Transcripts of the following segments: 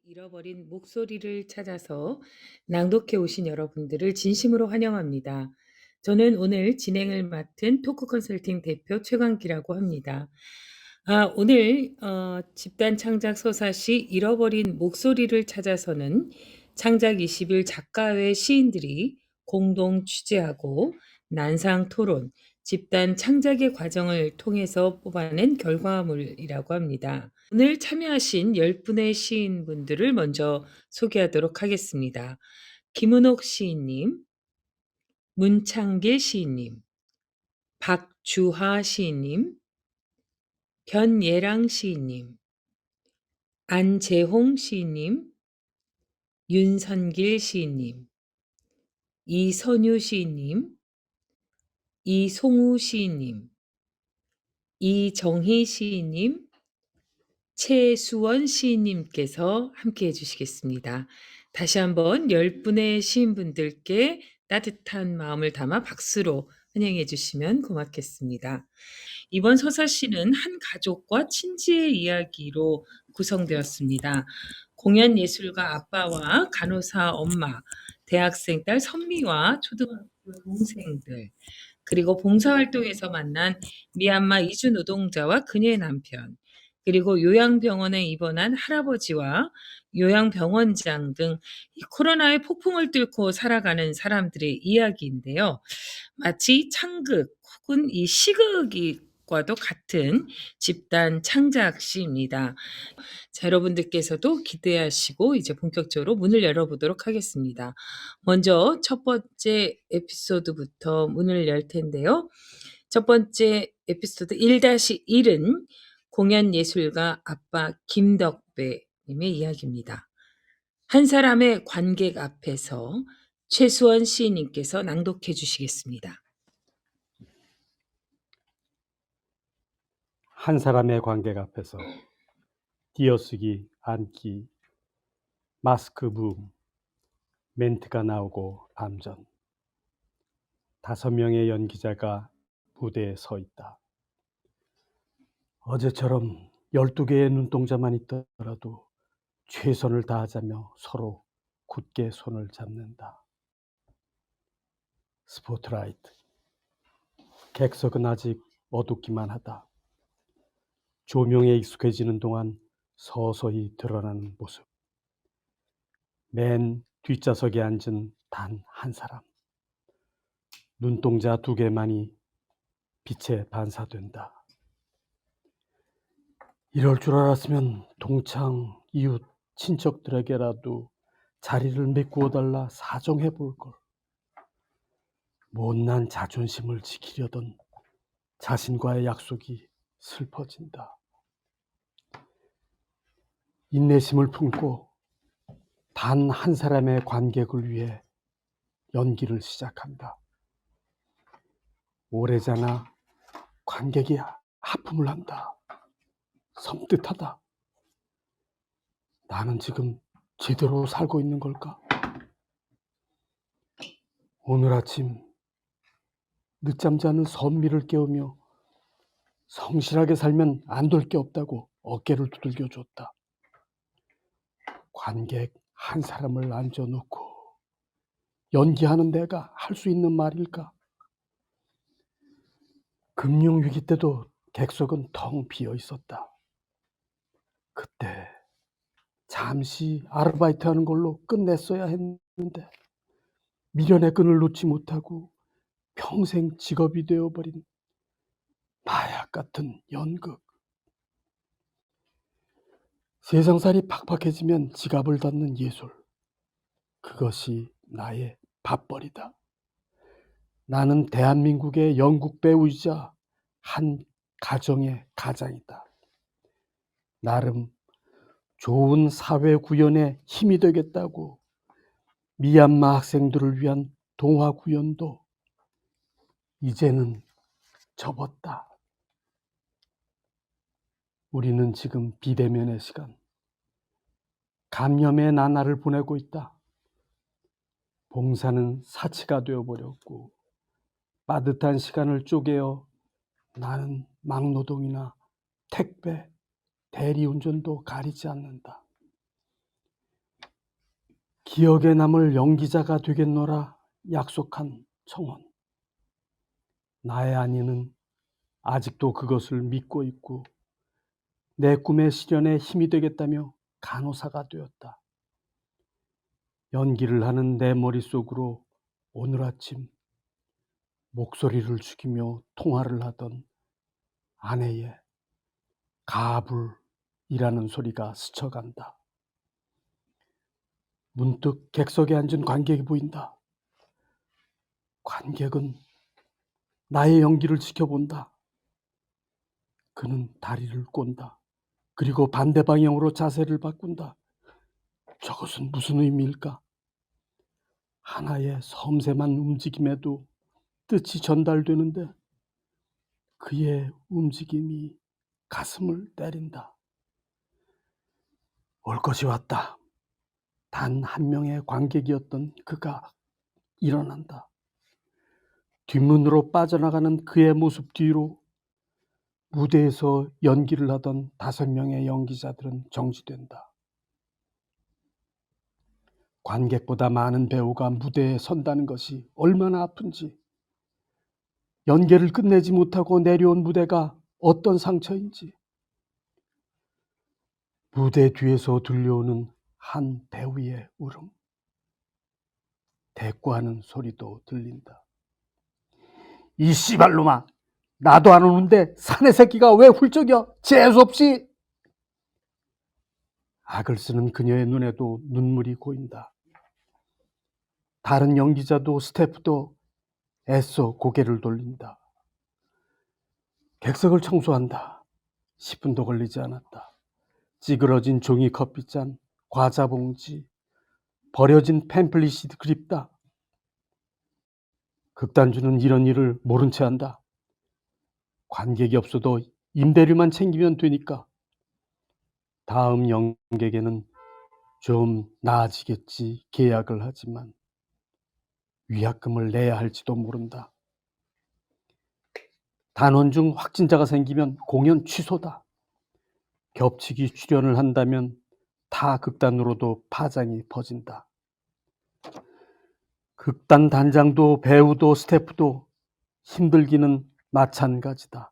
잃어버린 목소리를 찾아서 낭독해 오신 여러분들을 진심으로 환영합니다. 저는 오늘 진행을 맡은 토크 컨설팅 대표 최광기라고 합니다. 오늘 집단 창작 서사시 잃어버린 목소리를 찾아서는 창작 20일 작가회 시인들이 공동 취재하고 난상 토론, 집단 창작의 과정을 통해서 뽑아낸 결과물이라고 합니다. 오늘 참여하신 10분의 시인분들을 먼저 소개하도록 하겠습니다. 김은옥 시인님, 문창길 시인님, 박주하 시인님, 변예랑 시인님, 안재홍 시인님, 윤선길 시인님, 이선유 시인님, 이송우 시인님, 이정희 시인님, 최수원 시인님께서 함께해 주시겠습니다. 다시 한번 10분의 시인분들께 따뜻한 마음을 담아 박수로 환영해 주시면 고맙겠습니다. 이번 서사시는 한 가족과 친지의 이야기로 구성되었습니다. 공연 예술가 아빠와 간호사 엄마, 대학생 딸 선미와 초등학교 동생들, 그리고 봉사활동에서 만난 미얀마 이주 노동자와 그녀의 남편, 그리고 요양병원에 입원한 할아버지와 요양병원장 등 이 코로나의 폭풍을 뚫고 살아가는 사람들의 이야기인데요. 마치 창극 혹은 이 시극과도 같은 집단 창작시입니다. 자, 여러분들께서도 기대하시고 이제 본격적으로 문을 열어보도록 하겠습니다. 먼저 첫 번째 에피소드부터 문을 열 텐데요. 첫 번째 에피소드 1-1은 공연 예술가 아빠 김덕배 님의 이야기입니다. 한 사람의 관객 앞에서 최수원 시인님께서 낭독해 주시겠습니다. 한 사람의 관객 앞에서 띄어쓰기, 앉기, 마스크 붐, 멘트가 나오고 암전. 5명의 연기자가 무대에 서 있다. 어제처럼 12개의 눈동자만 있더라도 최선을 다하자며 서로 굳게 손을 잡는다. 스포트라이트. 객석은 아직 어둡기만 하다. 조명에 익숙해지는 동안 서서히 드러나는 모습. 맨 뒷좌석에 앉은 단 한 사람. 눈동자 2개만이 빛에 반사된다. 이럴 줄 알았으면 동창, 이웃, 친척들에게라도 자리를 메꾸어달라 사정해볼 걸. 못난 자존심을 지키려던 자신과의 약속이 슬퍼진다. 인내심을 품고 단 한 사람의 관객을 위해 연기를 시작한다. 오래잖아 관객이 하품을 한다. 섬뜩하다. 나는 지금 제대로 살고 있는 걸까? 오늘 아침 늦잠 자는 선미를 깨우며 성실하게 살면 안 될 게 없다고 어깨를 두들겨 줬다. 관객 한 사람을 앉혀놓고 연기하는 내가 할 수 있는 말일까? 금융위기 때도 객석은 텅 비어 있었다. 그때 잠시 아르바이트 하는 걸로 끝냈어야 했는데 미련의 끈을 놓지 못하고 평생 직업이 되어버린 마약 같은 연극. 세상살이 팍팍해지면 지갑을 닫는 예술. 그것이 나의 밥벌이다. 나는 대한민국의 연극 배우이자 한 가정의 가장이다. 나름 좋은 사회 구현에 힘이 되겠다고 미얀마 학생들을 위한 동화 구연도 이제는 접었다. 우리는 지금 비대면의 시간, 감염의 나날을 보내고 있다. 봉사는 사치가 되어버렸고 빠듯한 시간을 쪼개어 나는 막노동이나 택배, 대리운전도 가리지 않는다. 기억에 남을 연기자가 되겠노라 약속한 청혼. 나의 아내는 아직도 그것을 믿고 있고 내 꿈의 실현에 힘이 되겠다며 간호사가 되었다. 연기를 하는 내 머릿속으로 오늘 아침 목소리를 죽이며 통화를 하던 아내의 가불이라는 소리가 스쳐간다. 문득 객석에 앉은 관객이 보인다. 관객은 나의 연기를 지켜본다. 그는 다리를 꼰다. 그리고 반대 방향으로 자세를 바꾼다. 저것은 무슨 의미일까? 하나의 섬세한 움직임에도 뜻이 전달되는데 그의 움직임이 가슴을 때린다. 올 것이 왔다. 단 한 명의 관객이었던 그가 일어난다. 뒷문으로 빠져나가는 그의 모습 뒤로 무대에서 연기를 하던 5명의 연기자들은 정지된다. 관객보다 많은 배우가 무대에 선다는 것이 얼마나 아픈지, 연기를 끝내지 못하고 내려온 무대가 어떤 상처인지, 무대 뒤에서 들려오는 한 배우의 울음, 대꾸하는 소리도 들린다. 이 씨발놈아, 나도 안 오는데 사내 새끼가 왜 훌쩍여? 재수없이! 악을 쓰는 그녀의 눈에도 눈물이 고인다. 다른 연기자도 스태프도 애써 고개를 돌린다. 객석을 청소한다. 10분도 걸리지 않았다. 찌그러진 종이 커피잔, 과자 봉지, 버려진 팸플릿이 그립다. 극단주는 이런 일을 모른 채 한다. 관객이 없어도 임대료만 챙기면 되니까. 다음 연객에는 좀 나아지겠지 계약을 하지만 위약금을 내야 할지도 모른다. 단원 중 확진자가 생기면 공연 취소다. 겹치기 출연을 한다면 타 극단으로도 파장이 퍼진다. 극단 단장도 배우도 스태프도 힘들기는 마찬가지다.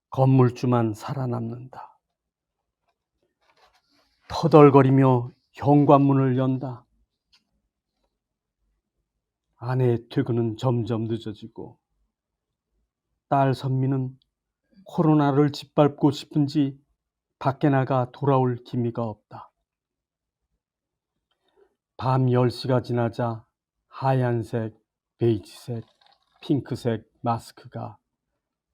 건물주만 살아남는다. 터덜거리며 현관문을 연다. 아내의 퇴근은 점점 늦어지고 딸 선미는 코로나를 짓밟고 싶은지 밖에 나가 돌아올 기미가 없다. 밤 10시가 지나자 하얀색, 베이지색, 핑크색 마스크가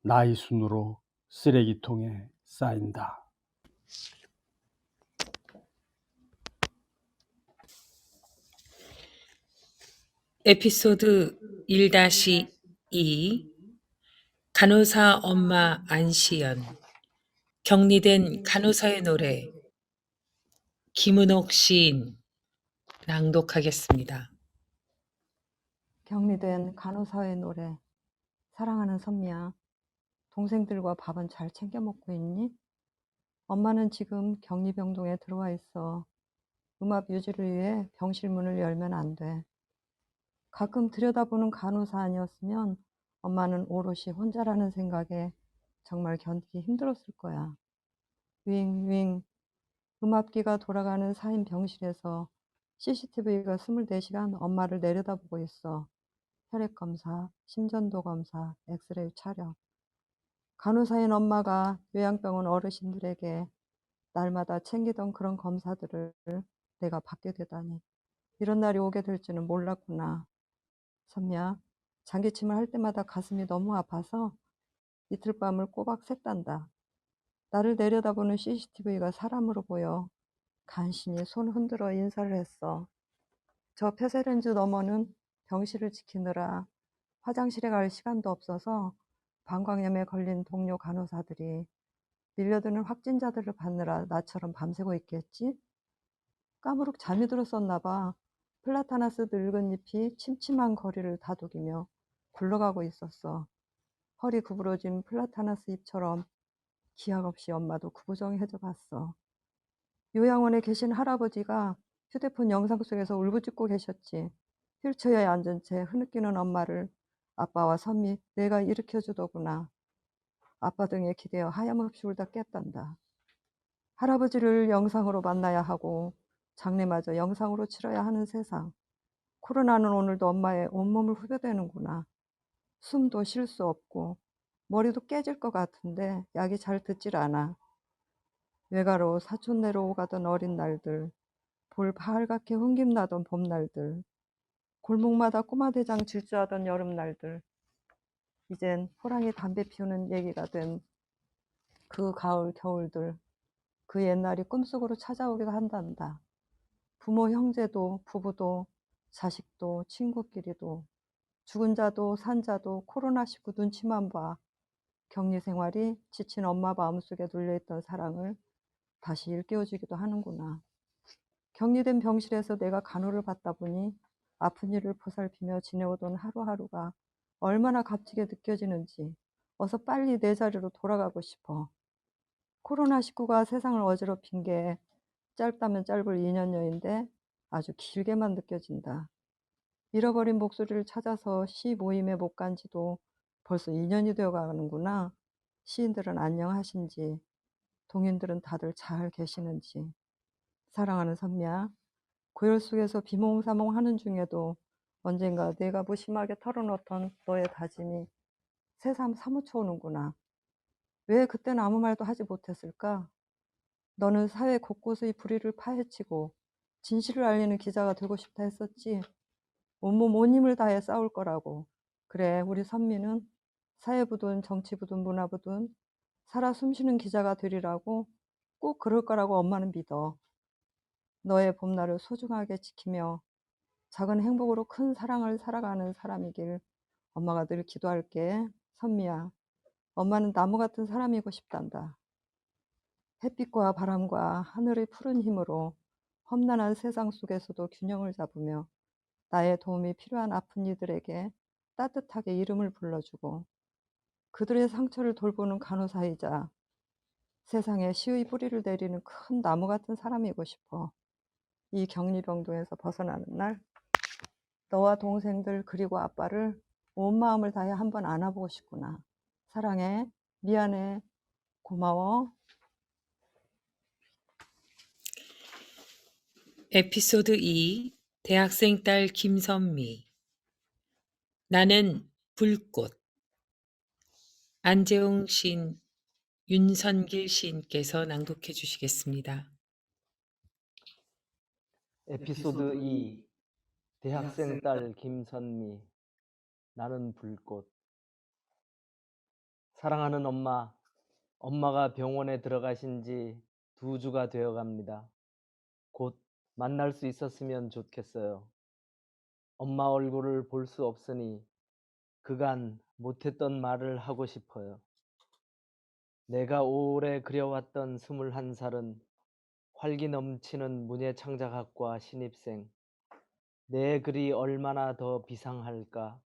나이 순으로 쓰레기통에 쌓인다. 에피소드 1-2 간호사 엄마 안시연. 격리된 간호사의 노래. 김은옥 시인 낭독하겠습니다. 격리된 간호사의 노래. 사랑하는 선미야, 동생들과 밥은 잘 챙겨 먹고 있니? 엄마는 지금 격리병동에 들어와 있어. 음압 유지를 위해 병실 문을 열면 안 돼. 가끔 들여다보는 간호사 아니었으면 엄마는 오롯이 혼자라는 생각에 정말 견디기 힘들었을 거야. 윙윙. 음압기가 돌아가는 4인 병실에서 CCTV가 24시간 엄마를 내려다보고 있어. 혈액 검사, 심전도 검사, 엑스레이 촬영. 간호사인 엄마가 요양병원 어르신들에게 날마다 챙기던 그런 검사들을 내가 받게 되다니. 이런 날이 오게 될 줄은 몰랐구나. 선미야, 장기침을 할 때마다 가슴이 너무 아파서 이틀 밤을 꼬박 샜단다. 나를 내려다보는 CCTV가 사람으로 보여 간신히 손 흔들어 인사를 했어. 저 폐쇄렌즈 너머는 병실을 지키느라 화장실에 갈 시간도 없어서 방광염에 걸린 동료 간호사들이 밀려드는 확진자들을 받느라 나처럼 밤새고 있겠지? 까무룩 잠이 들었었나 봐. 플라타나스 늙은 잎이 침침한 거리를 다독이며 굴러가고 있었어. 허리 구부러진 플라타나스 잎처럼 기약 없이 엄마도 구부정해져 봤어. 요양원에 계신 할아버지가 휴대폰 영상 속에서 울부짖고 계셨지. 휠체어에 앉은 채 흐느끼는 엄마를 아빠와 선미 내가 일으켜주더구나. 아빠 등에 기대어 하염없이 울다 깼단다. 할아버지를 영상으로 만나야 하고 장례마저 영상으로 치러야 하는 세상. 코로나는 오늘도 엄마의 온몸을 후벼대는구나. 숨도 쉴 수 없고 머리도 깨질 것 같은데 약이 잘 듣질 않아. 외가로 사촌네로 오가던 어린 날들, 볼 바알갛게 흥김나던 봄날들, 골목마다 꼬마대장 질주하던 여름날들, 이젠 호랑이 담배 피우는 얘기가 된 그 가을 겨울들, 그 옛날이 꿈속으로 찾아오기도 한단다. 부모 형제도 부부도 자식도 친구끼리도 죽은 자도 산 자도 코로나19 눈치만 봐 격리 생활이 지친 엄마 마음속에 눌려있던 사랑을 다시 일깨워주기도 하는구나. 격리된 병실에서 내가 간호를 받다 보니 아픈 이를 보살피며 지내오던 하루하루가 얼마나 값지게 느껴지는지 어서 빨리 내 자리로 돌아가고 싶어. 코로나19가 세상을 어지럽힌 게 짧다면 짧을 2년여인데 아주 길게만 느껴진다. 잃어버린 목소리를 찾아서 시 모임에 못 간 지도 벌써 2년이 되어 가는구나. 시인들은 안녕하신지, 동인들은 다들 잘 계시는지. 사랑하는 선미야, 고열 속에서 비몽사몽 하는 중에도 언젠가 내가 무심하게 털어놓던 너의 다짐이 새삼 사무쳐 오는구나. 왜 그때는 아무 말도 하지 못했을까? 너는 사회 곳곳의 불의를 파헤치고 진실을 알리는 기자가 되고 싶다 했었지. 온몸 온 힘을 다해 싸울 거라고. 그래, 우리 선미는 사회부든 정치부든 문화부든 살아 숨쉬는 기자가 되리라고 꼭 그럴 거라고 엄마는 믿어. 너의 봄날을 소중하게 지키며 작은 행복으로 큰 사랑을 살아가는 사람이길 엄마가 늘 기도할게. 선미야, 엄마는 나무 같은 사람이고 싶단다. 햇빛과 바람과 하늘의 푸른 힘으로 험난한 세상 속에서도 균형을 잡으며 나의 도움이 필요한 아픈 이들에게 따뜻하게 이름을 불러주고 그들의 상처를 돌보는 간호사이자 세상에 시의 뿌리를 내리는 큰 나무 같은 사람이고 싶어. 이 격리병동에서 벗어나는 날 너와 동생들 그리고 아빠를 온 마음을 다해 한번 안아보고 싶구나. 사랑해. 미안해. 고마워. 에피소드 2 대학생 딸 김선미 나는 불꽃 안재웅 시인 윤선길 시인께서 낭독해 주시겠습니다. 에피소드 2 대학생 딸 김선미 나는 불꽃 사랑하는 엄마, 엄마가 병원에 들어가신 지 2주가 되어 갑니다. 곧 만날 수 있었으면 좋겠어요. 엄마 얼굴을 볼 수 없으니 그간 못했던 말을 하고 싶어요. 내가 오래 그려왔던 21살은 활기 넘치는 문예창작학과 신입생. 내 글이 얼마나 더 비상할까?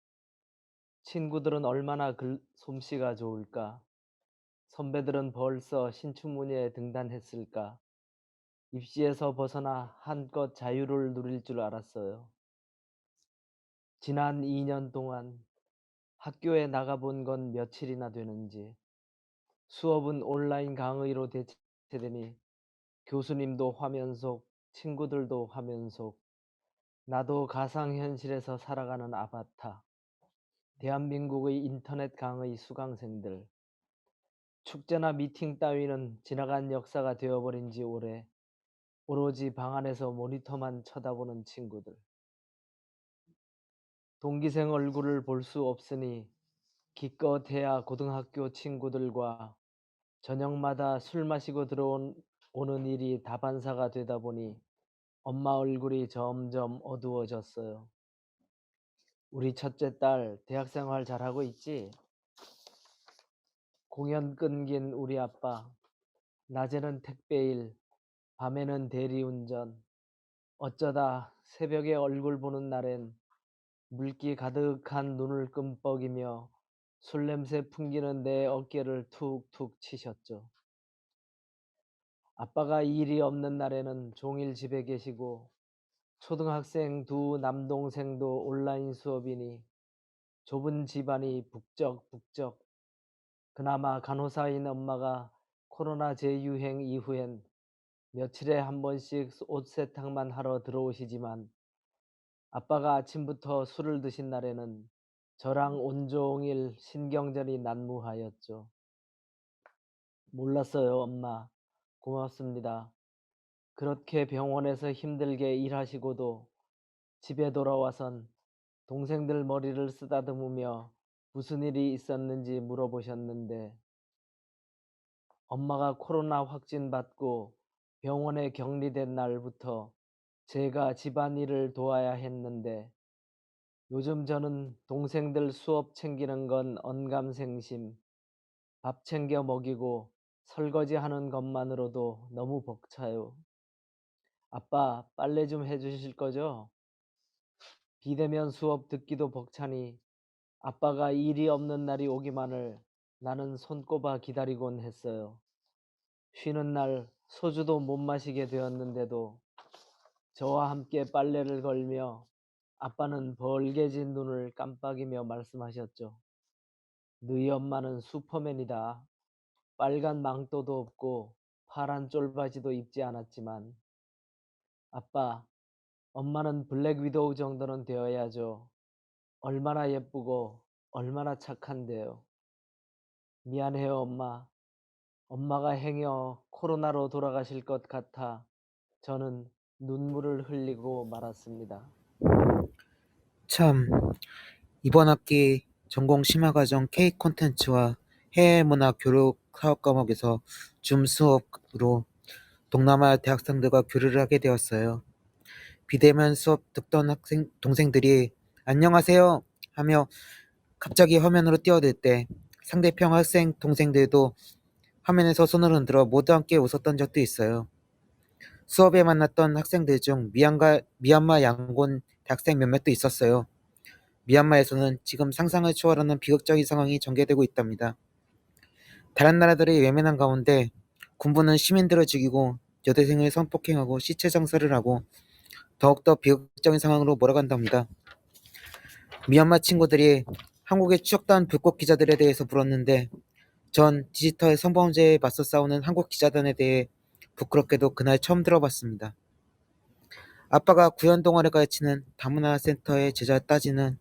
친구들은 얼마나 솜씨가 좋을까? 선배들은 벌써 신춘문예에 등단했을까? 입시에서 벗어나 한껏 자유를 누릴 줄 알았어요. 지난 2년 동안 학교에 나가본 건 며칠이나 되는지 수업은 온라인 강의로 대체되니 교수님도 화면 속, 친구들도 화면 속, 나도 가상현실에서 살아가는 아바타, 대한민국의 인터넷 강의 수강생들, 축제나 미팅 따위는 지나간 역사가 되어버린 지 오래 오로지 방 안에서 모니터만 쳐다보는 친구들. 동기생 얼굴을 볼 수 없으니 기껏해야 고등학교 친구들과 저녁마다 술 마시고 들어오는 일이 다반사가 되다 보니 엄마 얼굴이 점점 어두워졌어요. 우리 첫째 딸 대학생활 잘하고 있지? 공연 끊긴 우리 아빠, 낮에는 택배일, 밤에는 대리운전, 어쩌다 새벽에 얼굴 보는 날엔 물기 가득한 눈을 끔뻑이며 술 냄새 풍기는 내 어깨를 툭툭 치셨죠. 아빠가 일이 없는 날에는 종일 집에 계시고 초등학생 두 남동생도 온라인 수업이니 좁은 집안이 북적북적. 그나마 간호사인 엄마가 코로나 재유행 이후엔 며칠에 한 번씩 옷 세탁만 하러 들어오시지만 아빠가 아침부터 술을 드신 날에는 저랑 온종일 신경전이 난무하였죠. 몰랐어요, 엄마. 고맙습니다. 그렇게 병원에서 힘들게 일하시고도 집에 돌아와선 동생들 머리를 쓰다듬으며 무슨 일이 있었는지 물어보셨는데 엄마가 코로나 확진 받고 병원에 격리된 날부터 제가 집안일을 도와야 했는데 요즘 저는 동생들 수업 챙기는 건 언감생심, 밥 챙겨 먹이고 설거지하는 것만으로도 너무 벅차요. 아빠, 빨래 좀 해주실 거죠? 비대면 수업 듣기도 벅차니 아빠가 일이 없는 날이 오기만을 나는 손꼽아 기다리곤 했어요. 쉬는 날 소주도 못 마시게 되었는데도 저와 함께 빨래를 걸며 아빠는 벌게진 눈을 깜빡이며 말씀하셨죠. 너희 엄마는 슈퍼맨이다. 빨간 망토도 없고 파란 쫄바지도 입지 않았지만 아빠, 엄마는 블랙 위도우 정도는 되어야죠. 얼마나 예쁘고 얼마나 착한데요. 미안해요, 엄마. 엄마가 행여 코로나로 돌아가실 것 같아 저는 눈물을 흘리고 말았습니다. 참, 이번 학기 전공 심화과정 K 콘텐츠와 해외문화 교류 사업 과목에서 줌 수업으로 동남아 대학생들과 교류를 하게 되었어요. 비대면 수업 듣던 동생들이 안녕하세요 하며 갑자기 화면으로 뛰어들 때 상대편 학생 동생들도 화면에서 손을 흔들어 모두 함께 웃었던 적도 있어요. 수업에 만났던 학생들 중 미얀마 양곤 대학생 몇몇도 있었어요. 미얀마에서는 지금 상상을 초월하는 비극적인 상황이 전개되고 있답니다. 다른 나라들의 외면한 가운데 군부는 시민들을 죽이고 여대생을 성폭행하고 시체 장사를 하고 더욱더 비극적인 상황으로 몰아간답니다. 미얀마 친구들이 한국의 추적단 불꽃 기자들에 대해서 물었는데 전 디지털 성범죄에 맞서 싸우는 한국 기자단에 대해 부끄럽게도 그날 처음 들어봤습니다. 아빠가 구현 동아를 가르치는 다문화 센터의 제자 따지는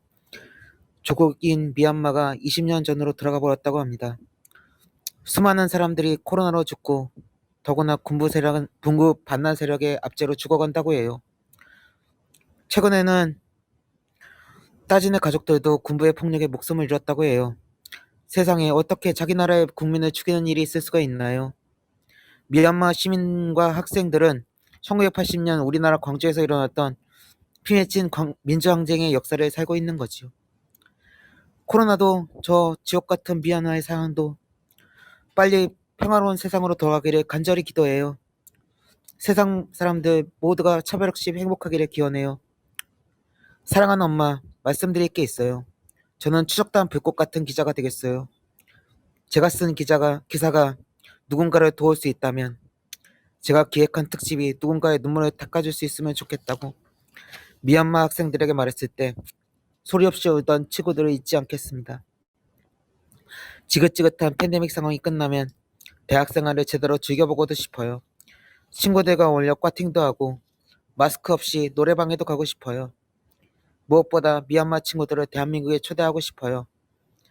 조국인 미얀마가 20년 전으로 돌아가 버렸다고 합니다. 수많은 사람들이 코로나로 죽고 더구나 군부 반란 세력의 압제로 죽어간다고 해요. 최근에는 따진의 가족들도 군부의 폭력에 목숨을 잃었다고 해요. 세상에 어떻게 자기 나라의 국민을 죽이는 일이 있을 수가 있나요? 미얀마 시민과 학생들은 1980년 우리나라 광주에서 일어났던 피맺힌 민주항쟁의 역사를 살고 있는 거지요. 코로나도 저 지옥 같은 미얀마의 상황도 빨리 평화로운 세상으로 돌아가기를 간절히 기도해요. 세상 사람들 모두가 차별 없이 행복하기를 기원해요. 사랑하는 엄마, 말씀드릴 게 있어요. 저는 추적단 불꽃 같은 기자가 되겠어요. 제가 쓴 기사가 누군가를 도울 수 있다면 제가 기획한 특집이 누군가의 눈물을 닦아줄 수 있으면 좋겠다고 미얀마 학생들에게 말했을 때 소리 없이 울던 친구들을 잊지 않겠습니다. 지긋지긋한 팬데믹 상황이 끝나면 대학생활을 제대로 즐겨보고도 싶어요. 친구들과 어울려 꽈팅도 하고 마스크 없이 노래방에도 가고 싶어요. 무엇보다 미얀마 친구들을 대한민국에 초대하고 싶어요.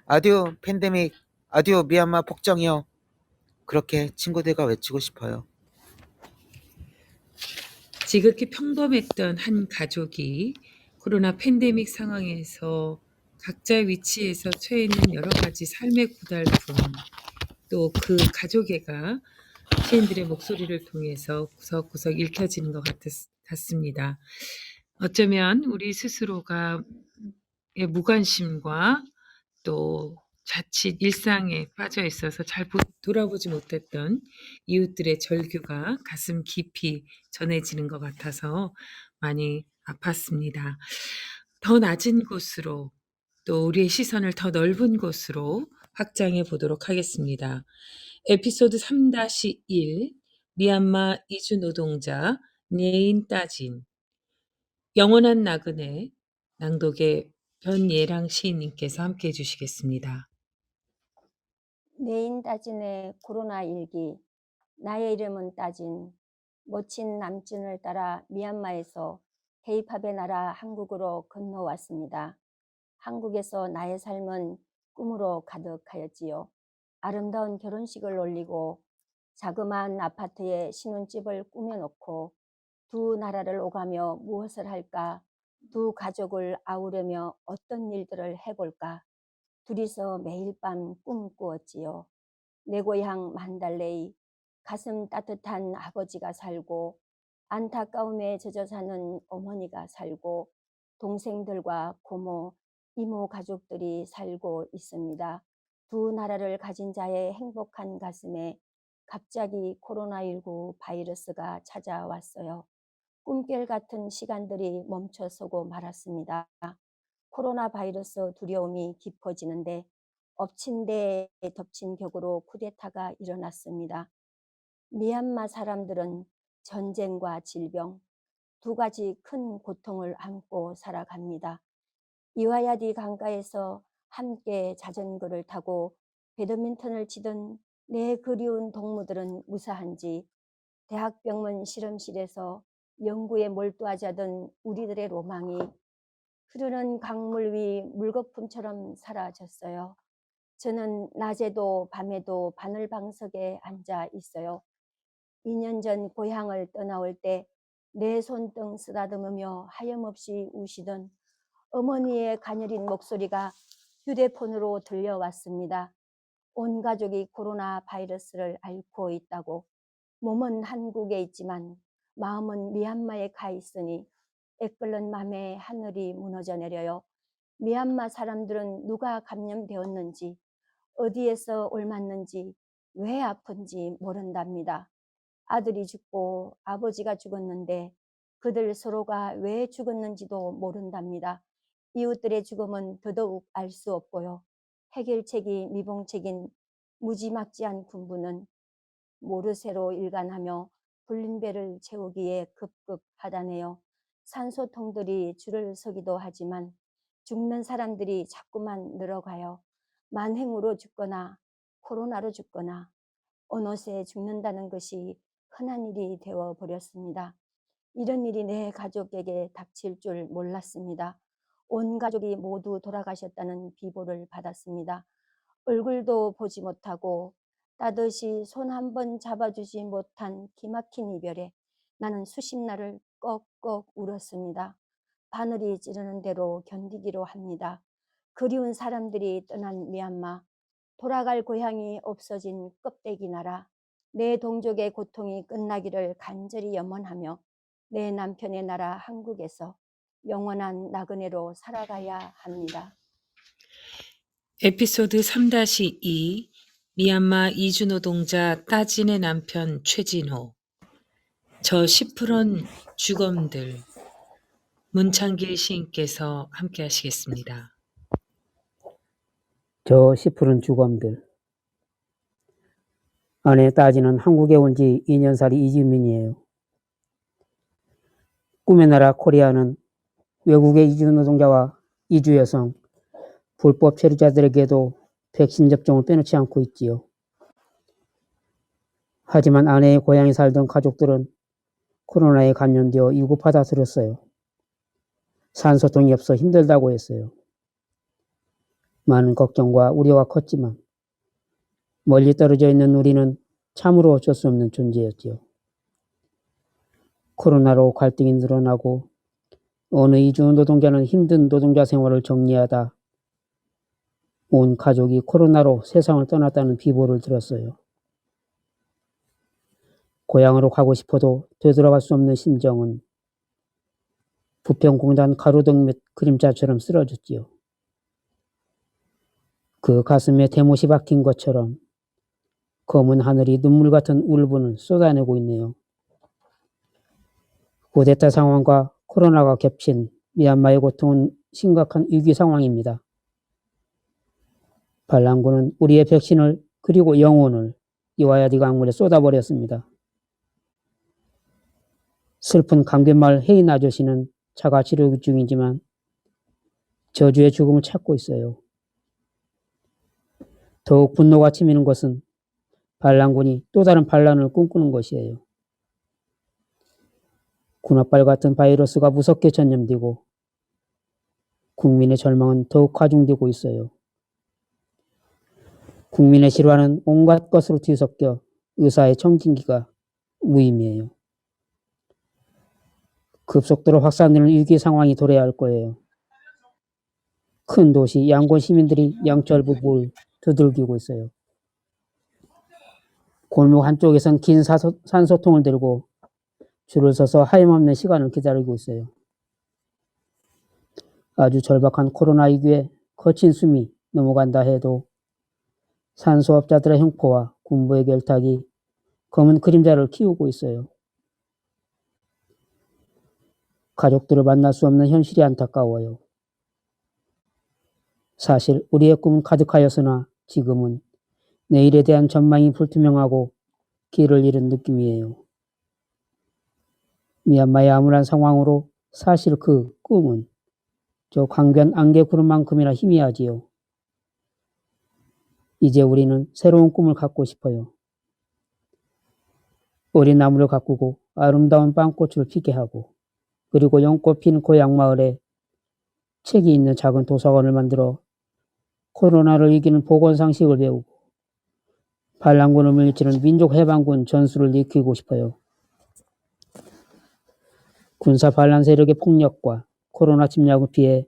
아듀 팬데믹, 아듀 미얀마 폭정이요. 그렇게 친구들과 외치고 싶어요. 지극히 평범했던 한 가족이 코로나 팬데믹 상황에서 각자의 위치에서 처해 있는 여러 가지 삶의 고달픔, 또 그 가족애가 시인들의 목소리를 통해서 구석구석 읽혀지는 것 같습니다. 어쩌면 우리 스스로가 무관심과 또 자칫 일상에 빠져 있어서 잘 돌아보지 못했던 이웃들의 절규가 가슴 깊이 전해지는 것 같아서 많이 아팠습니다. 더 낮은 곳으로 또 우리의 시선을 더 넓은 곳으로 확장해 보도록 하겠습니다. 에피소드 3-1 미얀마 이주 노동자 네인 따진 영원한 나그네 낭독의 변예랑 시인님께서 함께 해주시겠습니다. 내인 따진의 코로나 일기. 나의 이름은 따진. 모친 남친을 따라 미얀마에서 K-팝의 나라 한국으로 건너왔습니다. 한국에서 나의 삶은 꿈으로 가득하였지요. 아름다운 결혼식을 올리고 자그마한 아파트에 신혼집을 꾸며놓고 두 나라를 오가며 무엇을 할까? 두 가족을 아우려며 어떤 일들을 해볼까? 둘이서 매일 밤 꿈꾸었지요. 내 고향 만달레이, 가슴 따뜻한 아버지가 살고 안타까움에 젖어 사는 어머니가 살고 동생들과 고모, 이모 가족들이 살고 있습니다. 두 나라를 가진 자의 행복한 가슴에 갑자기 코로나19 바이러스가 찾아왔어요. 꿈결 같은 시간들이 멈춰서고 말았습니다. 코로나 바이러스 두려움이 깊어지는데 엎친 데 덮친 격으로 쿠데타가 일어났습니다. 미얀마 사람들은 전쟁과 질병, 두 가지 큰 고통을 안고 살아갑니다. 이와야디 강가에서 함께 자전거를 타고 배드민턴을 치던 내 그리운 동무들은 무사한지, 대학병원 실험실에서 연구에 몰두하자던 우리들의 로망이 흐르는 강물 위 물거품처럼 사라졌어요. 저는 낮에도 밤에도 바늘방석에 앉아 있어요. 2년 전 고향을 떠나올 때 내 손등 쓰다듬으며 하염없이 우시던 어머니의 가녀린 목소리가 휴대폰으로 들려왔습니다. 온 가족이 코로나 바이러스를 앓고 있다고. 몸은 한국에 있지만 마음은 미얀마에 가 있으니 애끓는 맘에 하늘이 무너져 내려요. 미얀마 사람들은 누가 감염되었는지, 어디에서 옮았는지, 왜 아픈지 모른답니다. 아들이 죽고 아버지가 죽었는데 그들 서로가 왜 죽었는지도 모른답니다. 이웃들의 죽음은 더더욱 알 수 없고요. 해결책이 미봉책인 무지막지한 군부는 모르쇠로 일관하며 불린 배를 채우기에 급급하다네요. 산소통들이 줄을 서기도 하지만 죽는 사람들이 자꾸만 늘어가요. 만행으로 죽거나 코로나로 죽거나 어느새 죽는다는 것이 흔한 일이 되어버렸습니다. 이런 일이 내 가족에게 닥칠 줄 몰랐습니다. 온 가족이 모두 돌아가셨다는 비보를 받았습니다. 얼굴도 보지 못하고 따뜻이 손 한 번 잡아주지 못한 기막힌 이별에 나는 수십 날을 꺽꺽 울었습니다. 바늘이 찌르는 대로 견디기로 합니다. 그리운 사람들이 떠난 미얀마, 돌아갈 고향이 없어진 껍데기 나라, 내 동족의 고통이 끝나기를 간절히 염원하며 내 남편의 나라 한국에서 영원한 나그네로 살아가야 합니다. 에피소드 3-2 미얀마 이주노동자 따진의 남편 최진호. 저 시푸런 주검들. 문창길 시인께서 함께 하시겠습니다. 저 시푸른 주검들. 아내 따지는 한국에 온 지 2년살이 이주민이에요. 꿈의 나라 코리아는 외국의 이주 노동자와 이주 여성, 불법 체류자들에게도 백신 접종을 빼놓지 않고 있지요. 하지만 아내의 고향에 살던 가족들은 코로나에 감염되어 위급하다 들었어요. 산소통이 없어 힘들다고 했어요. 많은 걱정과 우려가 컸지만 멀리 떨어져 있는 우리는 참으로 어쩔 수 없는 존재였지요. 코로나로 갈등이 늘어나고 어느 이주 노동자는 힘든 노동자 생활을 정리하다 온 가족이 코로나로 세상을 떠났다는 비보를 들었어요. 고향으로 가고 싶어도 되돌아갈 수 없는 심정은 부평공단 가로등 몇 그림자처럼 쓰러졌지요. 그 가슴에 대못이 박힌 것처럼 검은 하늘이 눈물 같은 울분을 쏟아내고 있네요. 쿠데타 상황과 코로나가 겹친 미얀마의 고통은 심각한 위기 상황입니다. 반란군은 우리의 백신을 그리고 영혼을 이와야디 강물에 쏟아버렸습니다. 슬픈 감갯마을 혜인 아저씨는 자가 치료 중이지만 저주의 죽음을 찾고 있어요. 더욱 분노가 치미는 것은 반란군이 또 다른 반란을 꿈꾸는 것이에요. 군합발 같은 바이러스가 무섭게 전염되고 국민의 절망은 더욱 가중되고 있어요. 국민의 실화는 온갖 것으로 뒤섞여 의사의 청진기가 무의미해요. 급속도로 확산되는 위기 상황이 도래할 거예요. 큰 도시 양곤 시민들이 양철부부를 두들기고 있어요. 골목 한쪽에선 긴 산소통을 들고 줄을 서서 하염없는 시간을 기다리고 있어요. 아주 절박한 코로나19에 거친 숨이 넘어간다 해도 산소업자들의 횡포와 군부의 결탁이 검은 그림자를 키우고 있어요. 가족들을 만날 수 없는 현실이 안타까워요. 사실 우리의 꿈은 가득하였으나 지금은 내일에 대한 전망이 불투명하고 길을 잃은 느낌이에요. 미얀마의 암울한 상황으로 사실 그 꿈은 저 광변 안개 구름만큼이나 희미하지요. 이제 우리는 새로운 꿈을 갖고 싶어요. 어린 나무를 가꾸고 아름다운 빵꽃을 피게 하고 그리고 연꽃 피는 고향 마을에 책이 있는 작은 도서관을 만들어 코로나를 이기는 보건상식을 배우고 반란군을 물리치는 민족해방군 전술을 익히고 싶어요. 군사 반란 세력의 폭력과 코로나 침략을 피해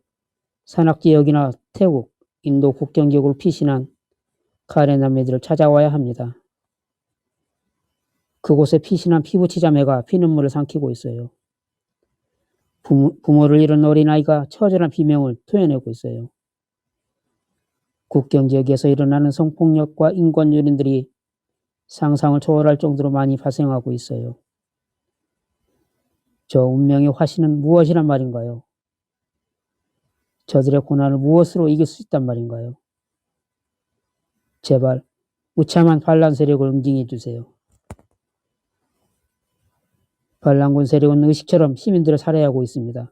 산악지역이나 태국, 인도 국경 지역으로 피신한 카레 남매들을 찾아와야 합니다. 그곳에 피신한 피부치자매가 피눈물을 삼키고 있어요. 부모를 잃은 어린아이가 처절한 비명을 토해내고 있어요. 국경 지역에서 일어나는 성폭력과 인권유린들이 상상을 초월할 정도로 많이 발생하고 있어요. 저 운명의 화신은 무엇이란 말인가요? 저들의 고난을 무엇으로 이길 수 있단 말인가요? 제발 무참한 반란 세력을 응징해 주세요. 반란군 세력은 의식처럼 시민들을 살해하고 있습니다.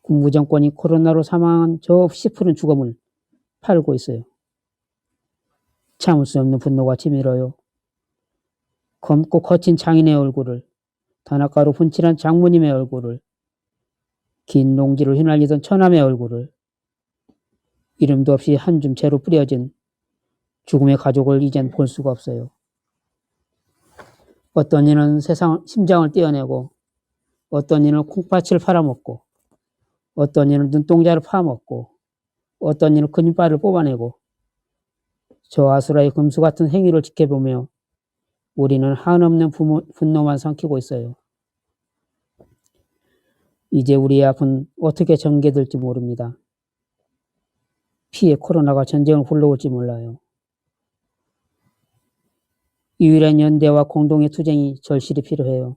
군부 정권이 코로나로 사망한 저 시푸른 죽음을 팔고 있어요. 참을 수 없는 분노가 치밀어요. 검고 거친 장인의 얼굴을, 단아가로 분칠한 장모님의 얼굴을, 긴 농지를 휘날리던 처남의 얼굴을, 이름도 없이 한 줌 채로 뿌려진 죽음의 가족을 이젠 볼 수가 없어요. 어떤 이는 심장을 떼어내고, 어떤 이는 콩팥을 팔아먹고, 어떤 이는 눈동자를 파먹고, 어떤 이는 근육발을 뽑아내고, 저 아수라의 금수 같은 행위를 지켜보며 우리는 한없는 분노만 삼키고 있어요. 이제 우리의 앞은 어떻게 전개될지 모릅니다. 피해 코로나가 전쟁을 불러올지 몰라요. 유일한 연대와 공동의 투쟁이 절실히 필요해요.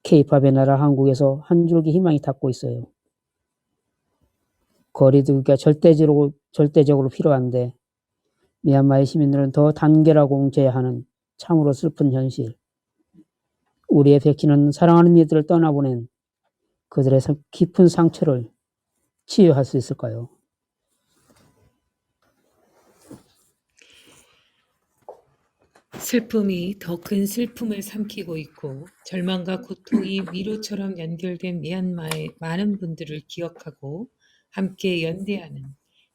K-팝의 나라 한국에서 한 줄기 희망이 닿고 있어요. 거리두기가 절대적으로 필요한데 미얀마의 시민들은 더 단결하고 뭉쳐야 하는 참으로 슬픈 현실. 우리의 백신은 사랑하는 이들을 떠나보낸 그들의 깊은 상처를 치유할 수 있을까요? 슬픔이 더 큰 슬픔을 삼키고 있고 절망과 고통이 미로처럼 연결된 미얀마의 많은 분들을 기억하고 함께 연대하는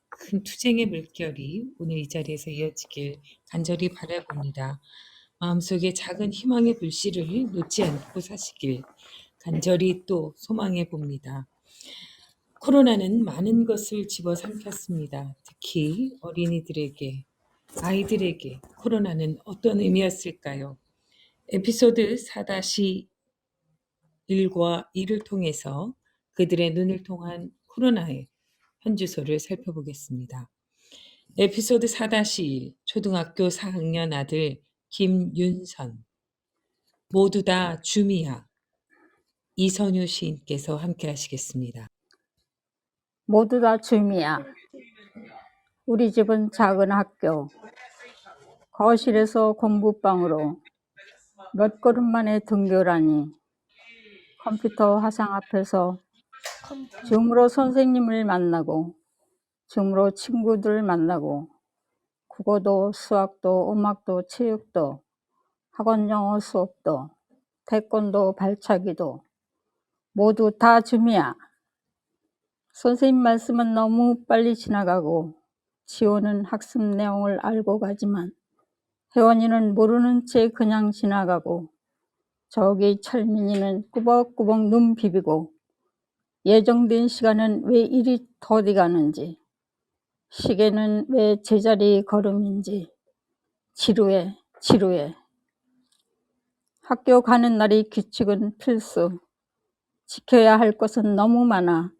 큰 투쟁의 물결이 오늘 이 자리에서 이어지길 간절히 바라봅니다. 마음속에 작은 희망의 불씨를 놓지 않고 사시길 간절히 또 소망해 봅니다. 코로나는 많은 것을 집어삼켰습니다. 특히 어린이들에게, 아이들에게 코로나는 어떤 의미였을까요? 에피소드 4-1과 2를 통해서 그들의 눈을 통한 코로나의 현주소를 살펴보겠습니다. 에피소드 4-1 초등학교 4학년 아들 김윤선 모두 다 주미야 이선유 시인께서 함께 하시겠습니다. 모두 다 줌이야. 우리 집은 작은 학교. 거실에서 공부방으로 몇 걸음만에 등교라니. 컴퓨터 화상 앞에서 줌으로 선생님을 만나고 줌으로 친구들 만나고 국어도 수학도 음악도 체육도 학원 영어 수업도 태권도 발차기도 모두 다 줌이야. 선생님 말씀은 너무 빨리 지나가고 지호는 학습 내용을 알고 가지만 혜원이는 모르는 채 그냥 지나가고 저기 철민이는 꾸벅꾸벅 눈 비비고 예정된 시간은 왜 이리 더디 가는지 시계는 왜 제자리 걸음인지 지루해 지루해. 학교 가는 날이 규칙은 필수. 지켜야 할 것은 너무 많아.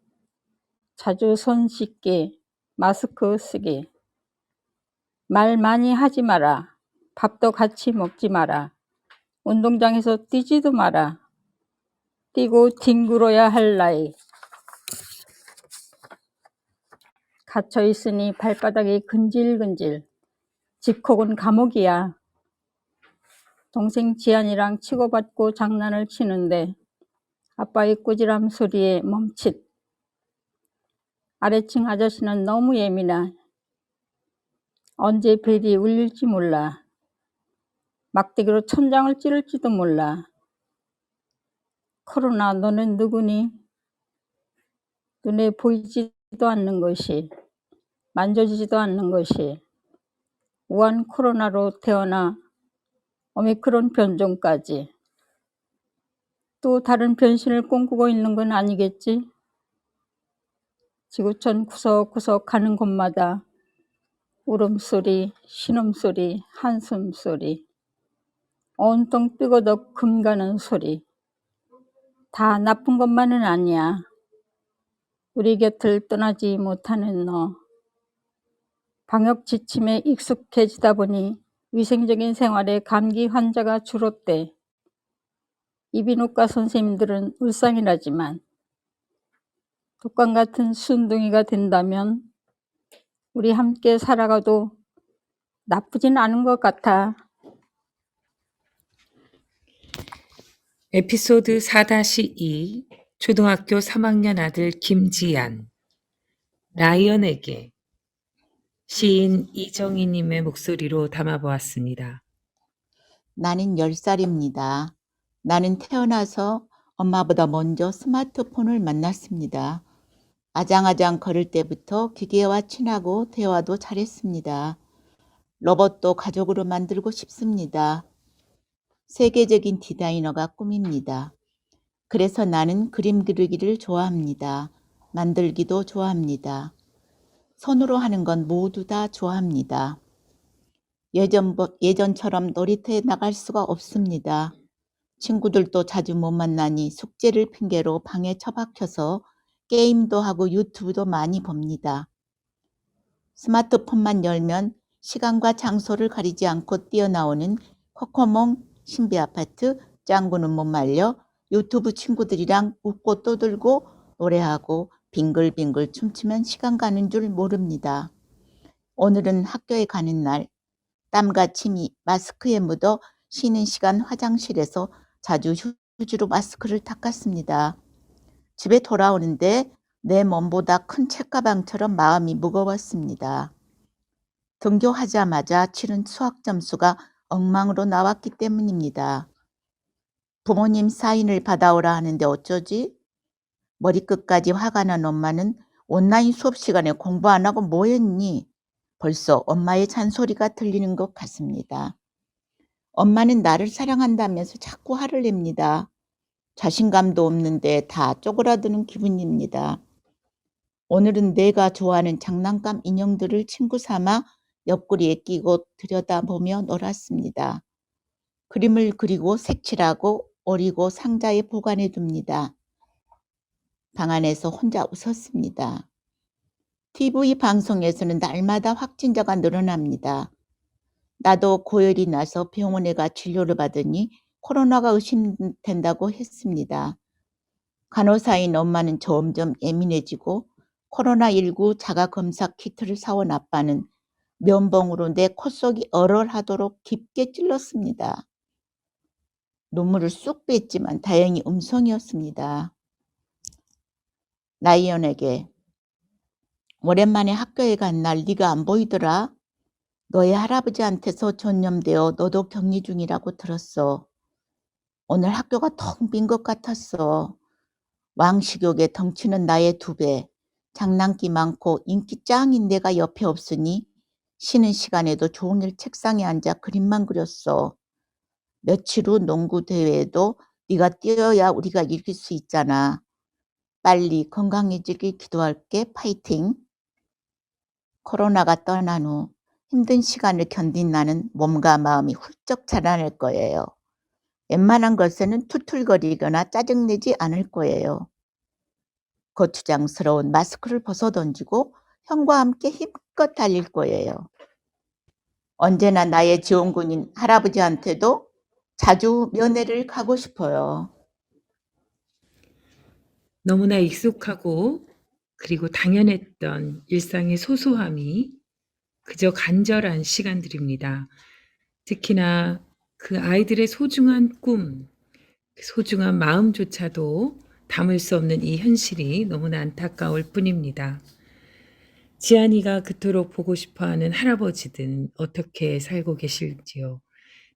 자주 손 씻기, 마스크 쓰기. 말 많이 하지 마라. 밥도 같이 먹지 마라. 운동장에서 뛰지도 마라. 뛰고 뒹굴어야 할 나이. 갇혀 있으니 발바닥이 근질근질. 집콕은 감옥이야. 동생 지안이랑 치고받고 장난을 치는데 아빠의 꾸지람 소리에 멈칫. 아래층 아저씨는 너무 예민해. 언제 벨이 울릴지 몰라. 막대기로 천장을 찌를지도 몰라. 코로나 너는 누구니? 눈에 보이지도 않는 것이, 만져지지도 않는 것이 우한 코로나로 태어나 오미크론 변종까지 또 다른 변신을 꿈꾸고 있는 건 아니겠지? 지구촌 구석구석 가는 곳마다 울음소리, 신음소리, 한숨소리, 온통 삐거덕 금 가는 소리. 다 나쁜 것만은 아니야. 우리 곁을 떠나지 못하는 너. 방역 지침에 익숙해지다 보니 위생적인 생활에 감기 환자가 줄었대. 이비인후과 선생님들은 울상이라지만 독감 같은 순둥이가 된다면 우리 함께 살아가도 나쁘진 않은 것 같아. 에피소드 4-2 초등학교 3학년 아들 김지안 라이언에게 시인 이정희님의 목소리로 담아보았습니다. 나는 10살입니다. 나는 태어나서 엄마보다 먼저 스마트폰을 만났습니다. 아장아장 걸을 때부터 기계와 친하고 대화도 잘했습니다. 로봇도 가족으로 만들고 싶습니다. 세계적인 디자이너가 꿈입니다. 그래서 나는 그림 그리기를 좋아합니다. 만들기도 좋아합니다. 손으로 하는 건 모두 다 좋아합니다. 예전처럼 놀이터에 나갈 수가 없습니다. 친구들도 자주 못 만나니 숙제를 핑계로 방에 처박혀서 게임도 하고 유튜브도 많이 봅니다. 스마트폰만 열면 시간과 장소를 가리지 않고 뛰어나오는 코코몽, 신비아파트, 짱구는 못 말려, 유튜브 친구들이랑 웃고 떠들고 노래하고 빙글빙글 춤추면 시간 가는 줄 모릅니다. 오늘은 학교에 가는 날, 땀과 침이 마스크에 묻어 쉬는 시간 화장실에서 자주 휴지로 마스크를 닦았습니다. 집에 돌아오는데 내 몸보다 큰 책가방처럼 마음이 무거웠습니다. 등교하자마자 치른 수학 점수가 엉망으로 나왔기 때문입니다. 부모님 사인을 받아오라 하는데 어쩌지? 머리끝까지 화가 난 엄마는 온라인 수업 시간에 공부 안 하고 뭐 했니? 벌써 엄마의 잔소리가 들리는 것 같습니다. 엄마는 나를 사랑한다면서 자꾸 화를 냅니다. 자신감도 없는데 다 쪼그라드는 기분입니다. 오늘은 내가 좋아하는 장난감 인형들을 친구 삼아 옆구리에 끼고 들여다보며 놀았습니다. 그림을 그리고 색칠하고 오리고 상자에 보관해 둡니다. 방 안에서 혼자 웃었습니다. TV 방송에서는 날마다 확진자가 늘어납니다. 나도 고열이 나서 병원에 가 진료를 받으니 코로나가 의심된다고 했습니다. 간호사인 엄마는 점점 예민해지고 코로나19 자가검사 키트를 사온 아빠는 면봉으로 내 콧속이 얼얼하도록 깊게 찔렀습니다. 눈물을 쑥 뺐지만 다행히 음성이었습니다. 라이언에게 오랜만에 학교에 간 날 네가 안 보이더라. 너의 할아버지한테서 전염되어 너도 격리 중이라고 들었어. 오늘 학교가 텅 빈 것 같았어. 왕식욕에 덩치는 나의 2배, 장난기 많고 인기 짱인 내가 옆에 없으니 쉬는 시간에도 종일 책상에 앉아 그림만 그렸어. 며칠 후 농구 대회에도 네가 뛰어야 우리가 이길 수 있잖아. 빨리 건강해지길 기도할게. 파이팅. 코로나가 떠난 후 힘든 시간을 견딘 나는 몸과 마음이 훌쩍 자라날 거예요. 웬만한 것에는 툴툴거리거나 짜증내지 않을 거예요. 거추장스러운 마스크를 벗어던지고 형과 함께 힘껏 달릴 거예요. 언제나 나의 지원군인 할아버지한테도 자주 면회를 가고 싶어요. 너무나 익숙하고 그리고 당연했던 일상의 소소함이 그저 간절한 시간들입니다. 특히나 그 아이들의 소중한 꿈, 소중한 마음조차도 담을 수 없는 이 현실이 너무나 안타까울 뿐입니다. 지안이가 그토록 보고 싶어하는 할아버지들은 어떻게 살고 계실지요.